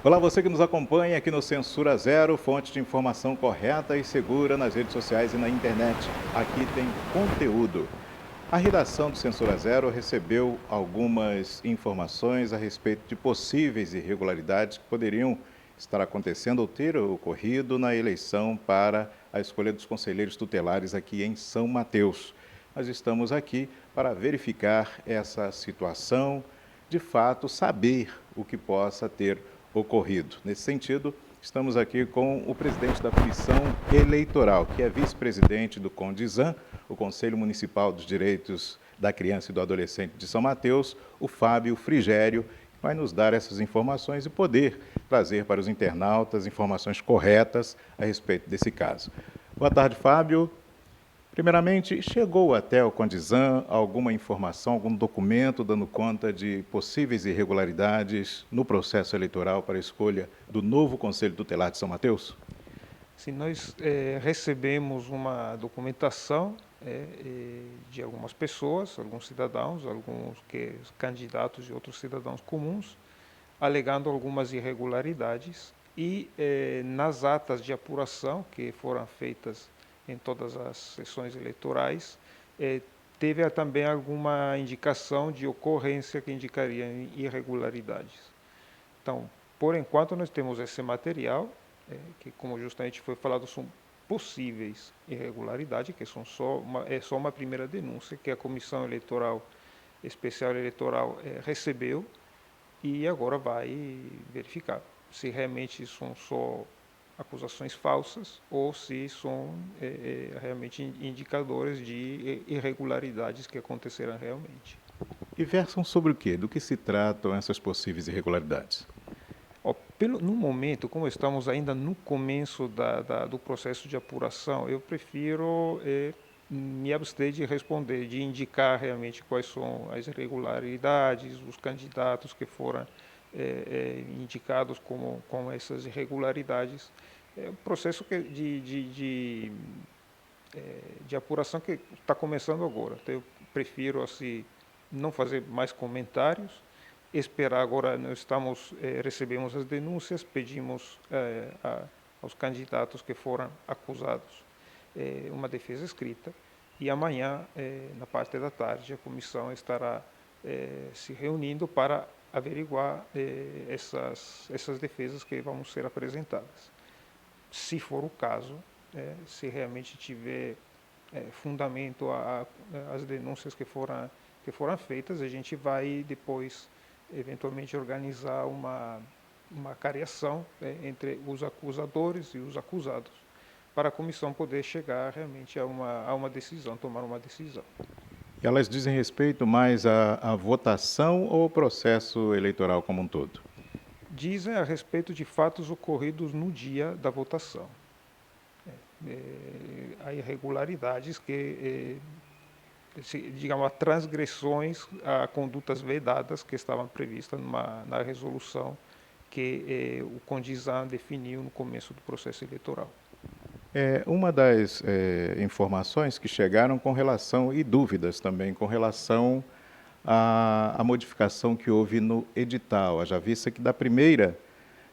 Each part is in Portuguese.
Olá, você que nos acompanha aqui no Censura Zero, fonte de informação correta e segura nas redes sociais e na internet. Aqui tem conteúdo. A redação do Censura Zero recebeu algumas informações a respeito de possíveis irregularidades que poderiam estar acontecendo ou ter ocorrido na eleição para a escolha dos conselheiros tutelares aqui em São Mateus. Nós estamos aqui para verificar essa situação, de fato, saber o que possa ter ocorrido. Nesse sentido, estamos aqui com o presidente da Comissão Eleitoral, que é vice-presidente do CONDISAN, o Conselho Municipal dos Direitos da Criança e do Adolescente de São Mateus, o Fábio Frigério, que vai nos dar essas informações e poder trazer para os internautas informações corretas a respeito desse caso. Boa tarde, Fábio. Primeiramente, chegou até o CONDISAN alguma informação, algum documento dando conta de possíveis irregularidades no processo eleitoral para a escolha do novo Conselho Tutelar de São Mateus? Sim, nós recebemos uma documentação de algumas pessoas, alguns cidadãos, alguns candidatos e outros cidadãos comuns, alegando algumas irregularidades e nas atas de apuração que foram feitas em todas as sessões eleitorais, teve também alguma indicação de ocorrência que indicaria irregularidades. Então, por enquanto, nós temos esse material, que, como justamente foi falado, são possíveis irregularidades, que são é só uma primeira denúncia que a Comissão Eleitoral Especial Eleitoral recebeu e agora vai verificar se realmente são só acusações falsas ou se são realmente indicadores de irregularidades que aconteceram realmente. E versam sobre o quê? Do que se tratam essas possíveis irregularidades? No momento, como estamos ainda no começo do processo de apuração, eu prefiro me abster de responder, de indicar realmente quais são as irregularidades, os candidatos que foram indicados com essas irregularidades. É um processo de apuração que está começando agora. Então, eu prefiro assim, não fazer mais comentários, esperar. Agora nós recebemos as denúncias, pedimos aos candidatos que foram acusados uma defesa escrita e amanhã, na parte da tarde, a comissão estará se reunindo para averiguar essas defesas que vão ser apresentadas. Se for o caso, se realmente tiver fundamento as denúncias que foram feitas, a gente vai depois eventualmente organizar uma cariação entre os acusadores e os acusados, para a comissão poder chegar realmente a uma decisão, tomar uma decisão. E elas dizem respeito mais à votação ou ao processo eleitoral como um todo? Dizem a respeito de fatos ocorridos no dia da votação. Há irregularidades digamos, a transgressões a condutas vedadas que estavam previstas na resolução que o CONDISAN definiu no começo do processo eleitoral. Uma das informações que chegaram com relação, e dúvidas também, com relação à modificação que houve no edital. Haja vista que da primeira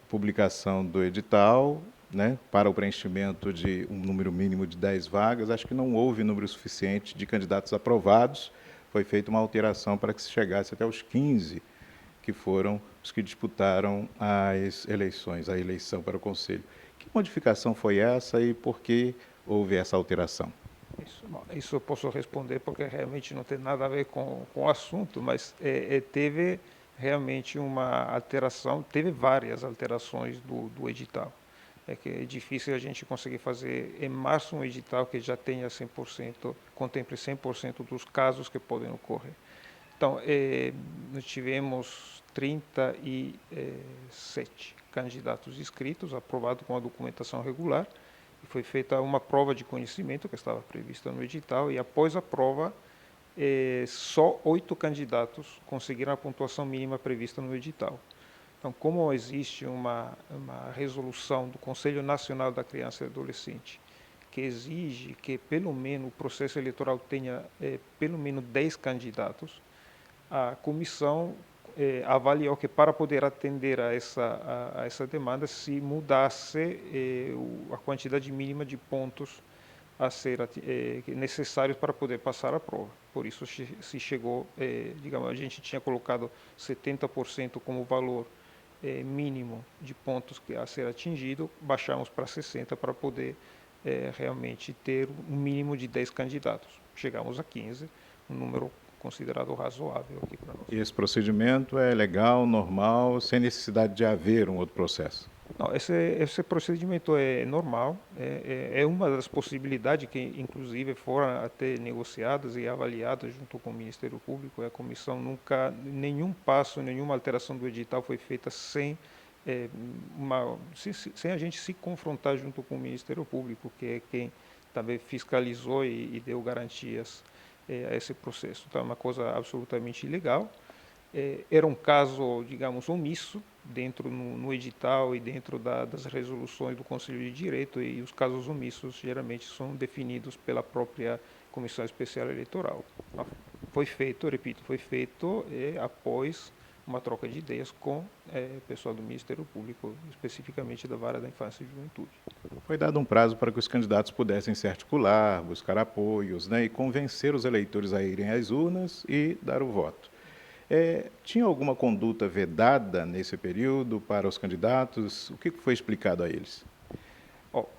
publicação do edital, né, para o preenchimento de um número mínimo de 10 vagas, acho que não houve número suficiente de candidatos aprovados, foi feita uma alteração para que se chegasse até os 15, que foram os que disputaram as eleições, a eleição para o Conselho. Que modificação foi essa e por que houve essa alteração? Isso eu posso responder porque realmente não tem nada a ver com o assunto, mas teve realmente uma alteração, teve várias alterações do edital. É que é difícil a gente conseguir fazer em março um edital que já tenha 100%, contemple 100% dos casos que podem ocorrer. Então, nós tivemos 37 candidatos inscritos, aprovados com a documentação regular, e foi feita uma prova de conhecimento que estava prevista no edital, e após a prova, só 8 candidatos conseguiram a pontuação mínima prevista no edital. Então, como existe uma resolução do Conselho Nacional da Criança e Adolescente que exige que pelo menos o processo eleitoral tenha pelo menos 10 candidatos, a comissão avaliou que para poder atender a essa demanda se mudasse a quantidade mínima de pontos a ser necessários para poder passar a prova. Por isso se chegou, digamos, a gente tinha colocado 70% como valor mínimo de pontos a ser atingido, baixamos para 60% para poder realmente ter um mínimo de 10 candidatos. Chegamos a 15, um número considerado razoável aqui para nós. E esse procedimento é legal, normal, sem necessidade de haver um outro processo? Não, esse procedimento é normal, é uma das possibilidades que, inclusive, foram até negociadas e avaliadas junto com o Ministério Público. A comissão nunca, nenhum passo, nenhuma alteração do edital foi feita sem sem a gente se confrontar junto com o Ministério Público, que é quem também fiscalizou e deu garantias a esse processo. Então, é uma coisa absolutamente legal. Era um caso, digamos, omisso dentro no edital e dentro das resoluções do Conselho de Direito, e os casos omissos geralmente são definidos pela própria Comissão Especial Eleitoral. Foi feito, repito, foi feito após uma troca de ideias com o pessoal do Ministério Público, especificamente da Vara da Infância e Juventude. Foi dado um prazo para que os candidatos pudessem se articular, buscar apoios, né, e convencer os eleitores a irem às urnas e dar o voto. Tinha alguma conduta vedada nesse período para os candidatos? O que foi explicado a eles?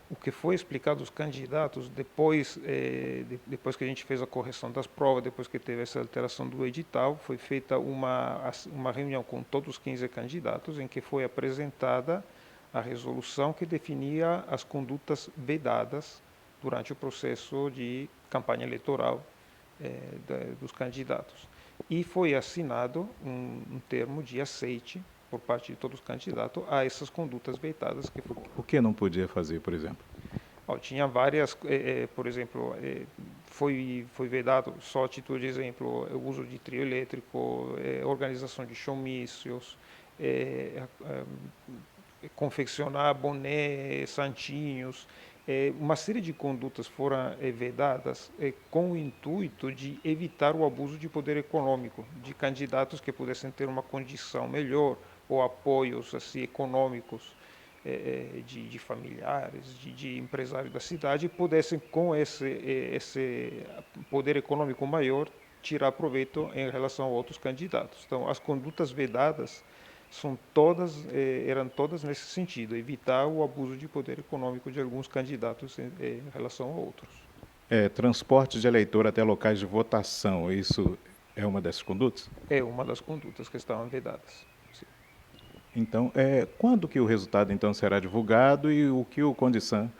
O que foi explicado aos candidatos depois que a gente fez a correção das provas, depois que teve essa alteração do edital, foi feita uma reunião com todos os 15 candidatos, em que foi apresentada a resolução que definia as condutas vedadas durante o processo de campanha eleitoral dos candidatos. E foi assinado um termo de aceite por parte de todos os candidatos a essas condutas vedadas. O que não podia fazer, por exemplo? Tinha várias, por exemplo, foi vedado, só a título de exemplo, o uso de trio elétrico, organização de showmícios, confeccionar boné, santinhos, uma série de condutas foram vedadas com o intuito de evitar o abuso de poder econômico de candidatos que pudessem ter uma condição melhor ou apoios assim, econômicos de familiares, de empresários da cidade, pudessem com esse poder econômico maior tirar proveito em relação a outros candidatos. Então, as condutas vedadas eram todas nesse sentido, evitar o abuso de poder econômico de alguns candidatos em relação a outros. Transporte de eleitor até locais de votação, isso é uma dessas condutas? É uma das condutas que estavam vedadas. Sim. Então, quando que o resultado então será divulgado e o que o Condisan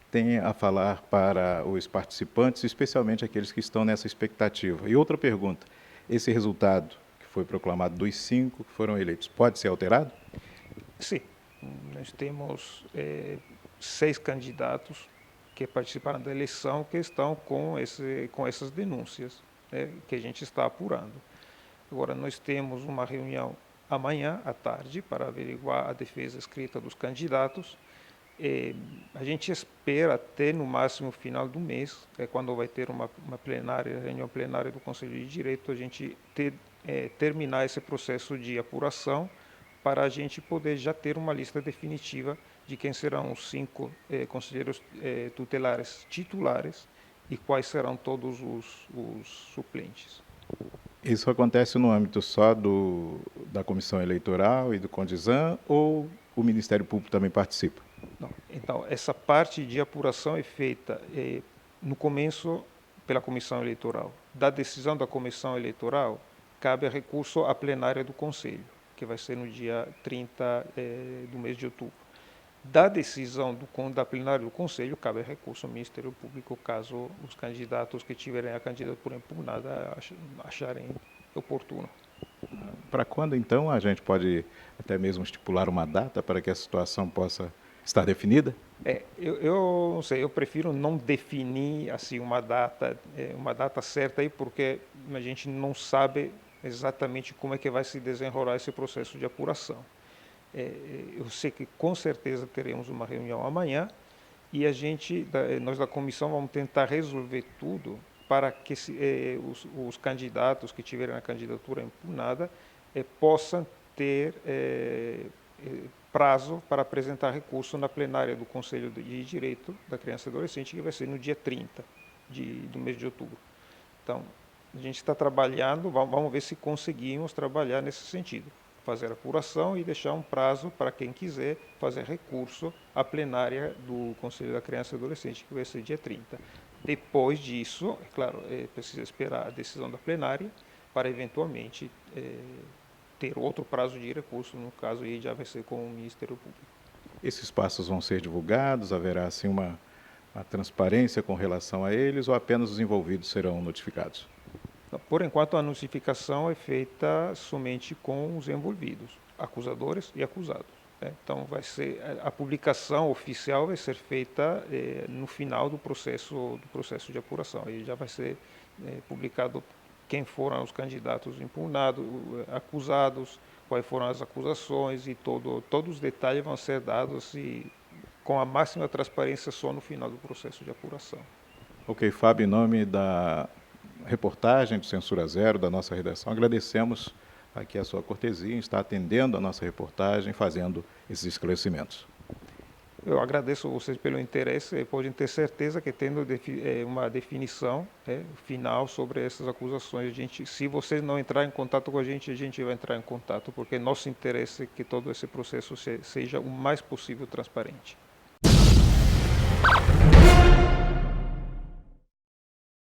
tem a falar para os participantes, especialmente aqueles que estão nessa expectativa? E outra pergunta, esse resultado foi proclamado dos 5 que foram eleitos, pode ser alterado? Sim, nós temos 6 candidatos que participaram da eleição que estão com essas denúncias que a gente está apurando. Agora, nós temos uma reunião amanhã à tarde para averiguar a defesa escrita dos candidatos. A gente espera até no máximo final do mês, quando vai ter uma reunião plenária do Conselho de Direito, a gente terminar esse processo de apuração para a gente poder já ter uma lista definitiva de quem serão os 5 conselheiros tutelares titulares e quais serão todos os suplentes. Isso acontece no âmbito só da Comissão Eleitoral e do Condisan ou o Ministério Público também participa? Não. Então, essa parte de apuração é feita no começo pela Comissão Eleitoral. Da decisão da Comissão Eleitoral, cabe a recurso à plenária do Conselho, que vai ser no dia 30 do mês de outubro. Da decisão da plenária do Conselho, cabe a recurso ao Ministério Público, caso os candidatos que tiverem a candidatura impugnada acharem oportuno. Para quando, então, a gente pode até mesmo estipular uma data para que a situação possa estar definida? Eu não sei, eu prefiro não definir assim uma data certa aí, porque a gente não sabe exatamente como é que vai se desenrolar esse processo de apuração. Eu sei que com certeza teremos uma reunião amanhã e nós da comissão vamos tentar resolver tudo para que os candidatos que tiverem a candidatura impugnada possam ter prazo para apresentar recurso na plenária do Conselho de Direito da Criança e Adolescente, que vai ser no dia 30 do mês de outubro. Então, a gente está trabalhando, vamos ver se conseguimos trabalhar nesse sentido, fazer apuração e deixar um prazo para quem quiser fazer recurso à plenária do Conselho da Criança e Adolescente, que vai ser dia 30. Depois disso, é claro, precisa esperar a decisão da plenária para eventualmente ter outro prazo de recurso, no caso aí já vai ser com o Ministério Público. Esses passos vão ser divulgados? Haverá assim uma transparência com relação a eles ou apenas os envolvidos serão notificados? Por enquanto, a notificação é feita somente com os envolvidos, acusadores e acusados. Então, a publicação oficial vai ser feita no final do processo de apuração. Aí já vai ser publicado quem foram os candidatos impugnados, acusados, quais foram as acusações e todos os detalhes vão ser dados com a máxima transparência só no final do processo de apuração. Ok, Fábio, em nome da reportagem do Censura Zero, da nossa redação, agradecemos aqui a sua cortesia em estar atendendo a nossa reportagem, fazendo esses esclarecimentos. Eu agradeço a vocês pelo interesse, podem ter certeza que tendo uma definição final sobre essas acusações, se vocês não entrarem em contato com a gente vai entrar em contato, porque nosso interesse é que todo esse processo seja o mais possível transparente.